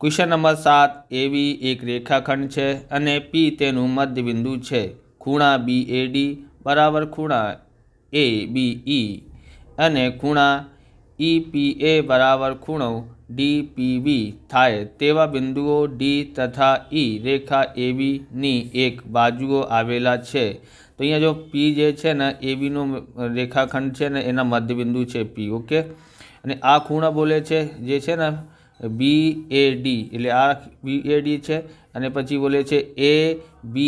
Question number 7 A B एक रेखाखंड है अने पी तेनु मध्य बिंदु है। खूणा BAD बराबर खूणा ABE अने खूणा EPA बराबर खूणो DPB थाय तेवा बिंदुओ D तथा E रेखा AB नी एक बाजुओ आवेला छे। तो अहींया जो P जे छे ने AB नो रेखाखंड छे ने एना मध्य बिंदु छे P। ओके, अने आ खूणा बोले छे जे छे ने BAD એટલે આ BAD છે અને પછી બોલે છે ABE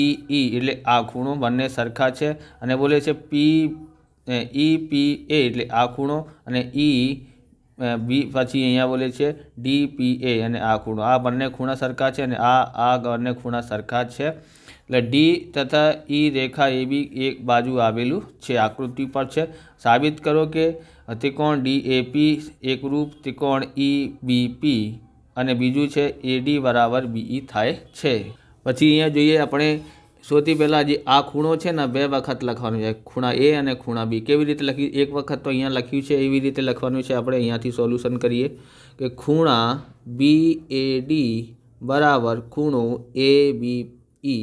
એટલે આ ખૂણો બંને સરખા છે અને બોલે છે EPA એટલે આ ખૂણો અને B પછી અહીંયા બોલે છે DPA અને આ ખૂણો, આ બંને ખૂણા સરખા છે અને આ બંને ખૂણા સરખા છે એટલે D તથા E રેખા AB એક બાજુ આવેલું છે, આકૃતિ પર છે। સાબિત કરો કે ત્રિકોણ DAP એકરૂપ ત્રિકોણ EBP અને બીજું છે AD બરાબર BE થાય છે। પછી અહીંયા જોઈએ આપણે સૌથી પહેલાં જે આ ખૂણો છે ને બે વખત લખવાનું છે, ખૂણા A અને ખૂણા B। કેવી રીતે લખી? એક વખત તો અહીંયા લખ્યું છે એવી રીતે લખવાનું છે। આપણે અહીંયાથી સોલ્યુશન કરીએ કે ખૂણા BAD બરાબર ખૂણો ABE।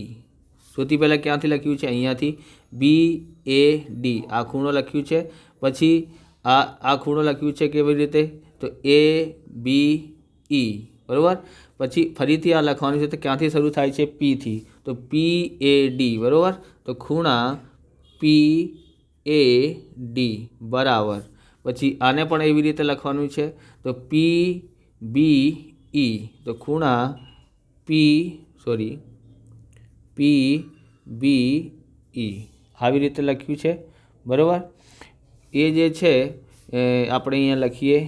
સૌથી પહેલાં ક્યાંથી લખ્યું છે? અહીંયાથી BAD આ ખૂણો લખ્યું છે, પછી આ ખૂણો લખ્યું છે કેવી રીતે? તો ABE બરાબર। પછી ફરીથી આ લખવાનું છે તો ક્યાંથી શરૂ થાય છે? P થી, તો PAD બરાબર। તો ખૂણા PAD બરાબર, પછી આને પણ એવી રીતે લખવાનું છે તો PBE, તો ખૂણા PBE આવી રીતે લખ્યું છે બરાબર। એ જે છે આપણે અહીંયા લખીએ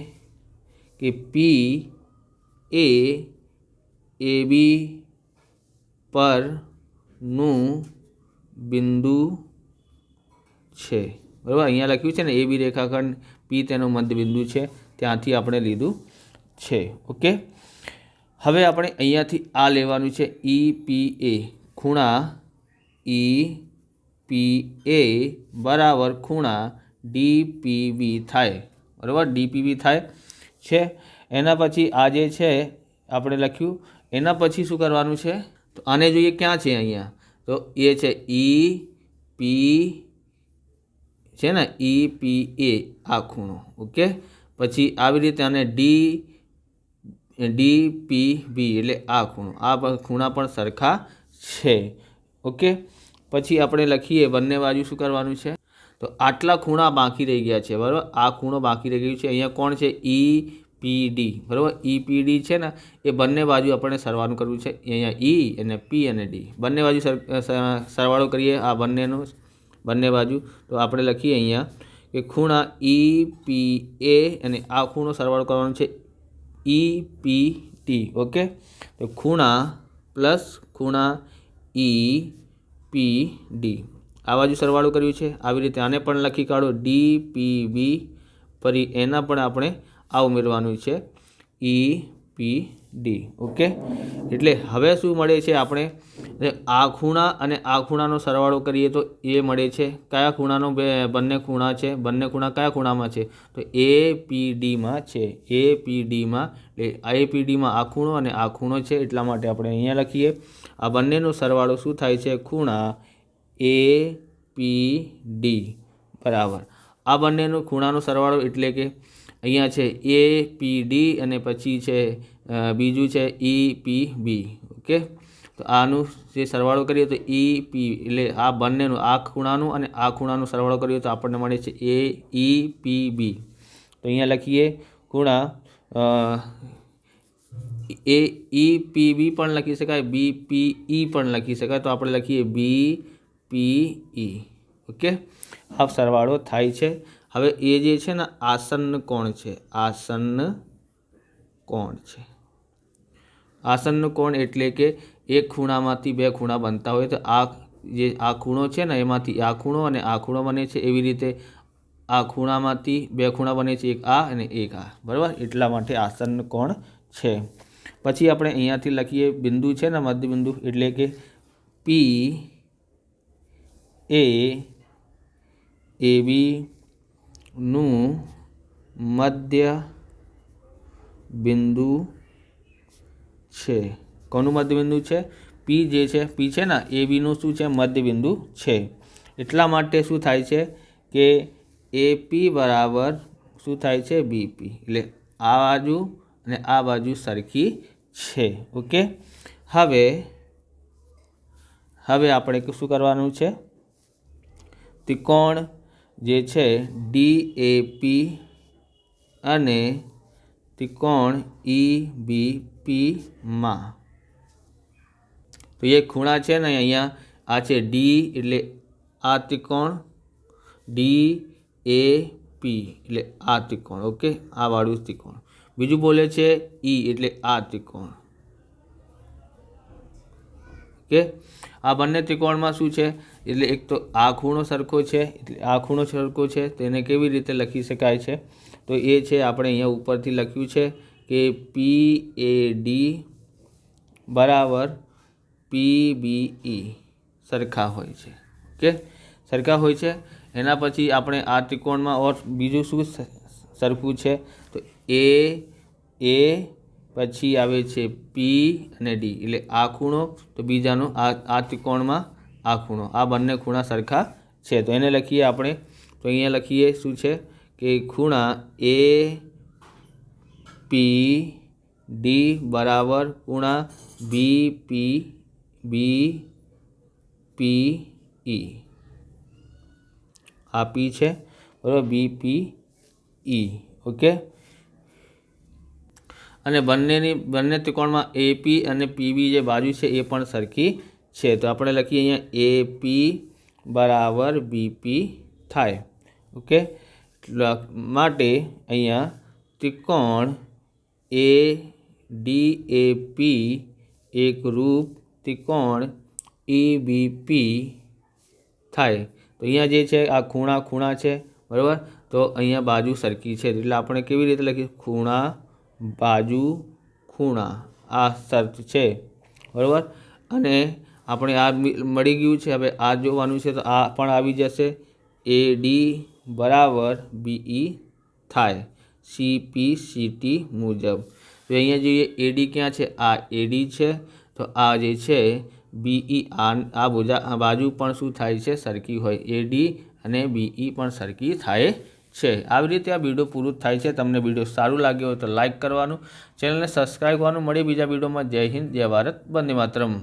કે PAB પરનું બિંદુ છે બરાબર। અહીંયા લખ્યું છે ને AB રેખાખંડ, P તેનું મધ્ય બિંદુ છે, ત્યાંથી આપણે લીધું છે। ઓકે, હવે આપણે અહીંયાથી આ લેવાનું છે EPA, ખૂણા EPA બરાબર ખૂણા DPB થાય બરાબર, DPB થાય છે। એના પછી આ જે છે આપણે લખ્યું, એના પછી શું કરવાનું છે? તો આને જોઈએ ક્યાં છે અહીંયા, તો એ છે EP છે ને EPA આ ખૂણો। ઓકે, પછી આવી રીતે આને DPB એટલે આ ખૂણો, આ ખૂણા પણ સરખા છે। ઓકે, પછી આપણે લખીએ બંને બાજુ શું કરવાનું છે? તો આટલા ખૂણા બાકી રહી ગયા છે બરાબર, આ ખૂણો બાકી રહી ગયું છે। અહીંયા કોણ છે? EPD બરાબર, EPD છે ને એ બંને બાજુ આપણે સરવાળો કરવું છે। અહીંયા E અને P અને D બંને બાજુ સરવાળો કરીએ આ બંને બાજુ, તો આપણે લખીએ અહીંયા કે ખૂણા EPA અને આ ખૂણો સરવાળો કરવાનો છે EPT। ઓકે, તો ખૂણા પ્લસ ખૂણા EPD આ બાજુ સરવાળો કર્યું છે। આવી રીતે આને પણ લખી કાઢો DPB, ફરી એના પણ આપણે આ ઉમેરવાનું છે EPD। ઓકે, એટલે હવે શું મળે છે? આપણે આ ખૂણા અને આ ખૂણાનો સરવાળો કરીએ તો એ મળે છે કયા ખૂણાનો? બંને ખૂણા છે, બંને ખૂણા કયા ખૂણામાં છે? તો APDમાં છે, APDમાં, એટલે APDમાં આ ખૂણો અને આ ખૂણો છે, એટલા માટે આપણે અહીંયા લખીએ આ બંનેનો સરવાળો શું થાય છે? ખૂણા APD બરાબર આ બંનેનો ખૂણાનો સરવાળો એટલે કે અહીંયા છે APD અને પછી છે બીજું છે EPB। ઓકે, તો આનું જે સરવાળો કરીએ તો EP એટલે આ બંનેનું, આ ખૂણાનું અને આ ખૂણાનું સરવાળો કરીએ તો આપણને મળે છે EPB। તો અહીંયા લખીએ ખૂણા EPB પણ લખી શકાય, BPE પણ લખી શકાય, તો આપણે લખીએ BPE। ઓકે, આ સરવાળો થાય છે। હવે એ જે છે ને આસન્ન કોણ છે, આસન્ન કોણ છે? આસન્ન કોણ એટલે કે એક ખૂણામાંથી બે ખૂણા બનતા હોય તો આ જે આ ખૂણો છે ને એમાંથી આ ખૂણો અને આ ખૂણો બને છે, એવી રીતે આ ખૂણામાંથી બે ખૂણા બને છે, એક આ અને એક આ બરાબર, એટલા માટે આસન્ન કોણ છે। પછી આપણે અહીંયાથી લખીએ બિંદુ છે ને મધ્ય બિંદુ, એટલે કે PAB નું મધ્ય બિંદુ છે. કોનું મધ્યબિંદુ છે? પી જે છે, પી છે ને એ બીનું શું છે? મધ્યબિંદુ છે. એટલા માટે શું થાય છે કે એપી બરાબર શું થાય છે? બીપી. એટલે આ બાજુ અને આ બાજુ સરખી છે. ઓકે, હવે આપણે શું કરવાનું છે? ત્રિકોણ જે છે DAP અને ત્રિકોણ EBPમાં તો એ ખૂણા છે ને અહીંયા આ છે ડી એટલે આ ત્રિકોણ, DAP એટલે આ ત્રિકોણ. ઓકે, આ વાળું ત્રિકોણ. બીજું બોલે છે E એટલે આ ત્રિકોણ. ઓકે, આ બંને ત્રિકોણમાં શું છે? એટલે એક તો આ ખૂણો સરખો છે, એટલે આ ખૂણો સરખો છે. તો એને કેવી રીતે લખી શકાય છે? તો એ છે આપણે અહીંયા ઉપરથી લખ્યું છે કે PAD બરાબર PBE સરખા હોય છે. ઓકે, સરખા હોય છે. એના પછી આપણે આ ત્રિકોણમાં ઓર બીજું શું સરખું છે? તો એ પછી આવે છે પી અને ડી એટલે આ ખૂણો, તો બીજાનો આ ત્રિકોણમાં આ ખૂણો, આ બંને ખૂણા સરખા છે. તો એને લખીએ આપણે. તો અહીંયા લખીએ શું છે કે ખૂણા APD બરાબર ખૂણા BPE. આ પી છે બરાબર, BPE. ઓકે, અને બંને ત્રિકોણમાં એપી અને પીબી જે બાજુ છે એ પણ સરખી છે. તો આપણે લખીએ અહીંયા એપી બરાબર બીપી થાય. ઓકે, માટે અહીંયા ત્રિકોણ ADAP એકરૂપ ત્રિકોણ EBP થાય. તો અહીંયા જે છે આ ખૂણા છે બરાબર, તો અહીંયા બાજુ સરખી છે. એટલે આપણે કેવી રીતે લખીએ? ખૂણા બાજુ ખૂણા, આ શરત છે બરાબર. અને આપણે આ મળી ગયું છે. હવે આ જોવાનું છે તો આ પણ આવી જશે. AD બરાબર BE થાય CPCT મુજબ. તો અહીંયા જોઈએ AD ક્યાં છે? આ AD છે. તો આ જે છે BE આ બાજુ પણ શું થાય છે? સરખી હોય. AD અને BE પણ સરખી થાય છે. આવી રીતે આ વિડીયો પૂરું થાય છે. તમને વિડીયો સારું લાગ્યો હોય તો લાઇક કરવાનું, ચેનલને સબસ્ક્રાઈબ કરવાનું. મળીએ બીજા વિડીયોમાં. જય હિન્દ, જય ભારત, વંદે માતરમ.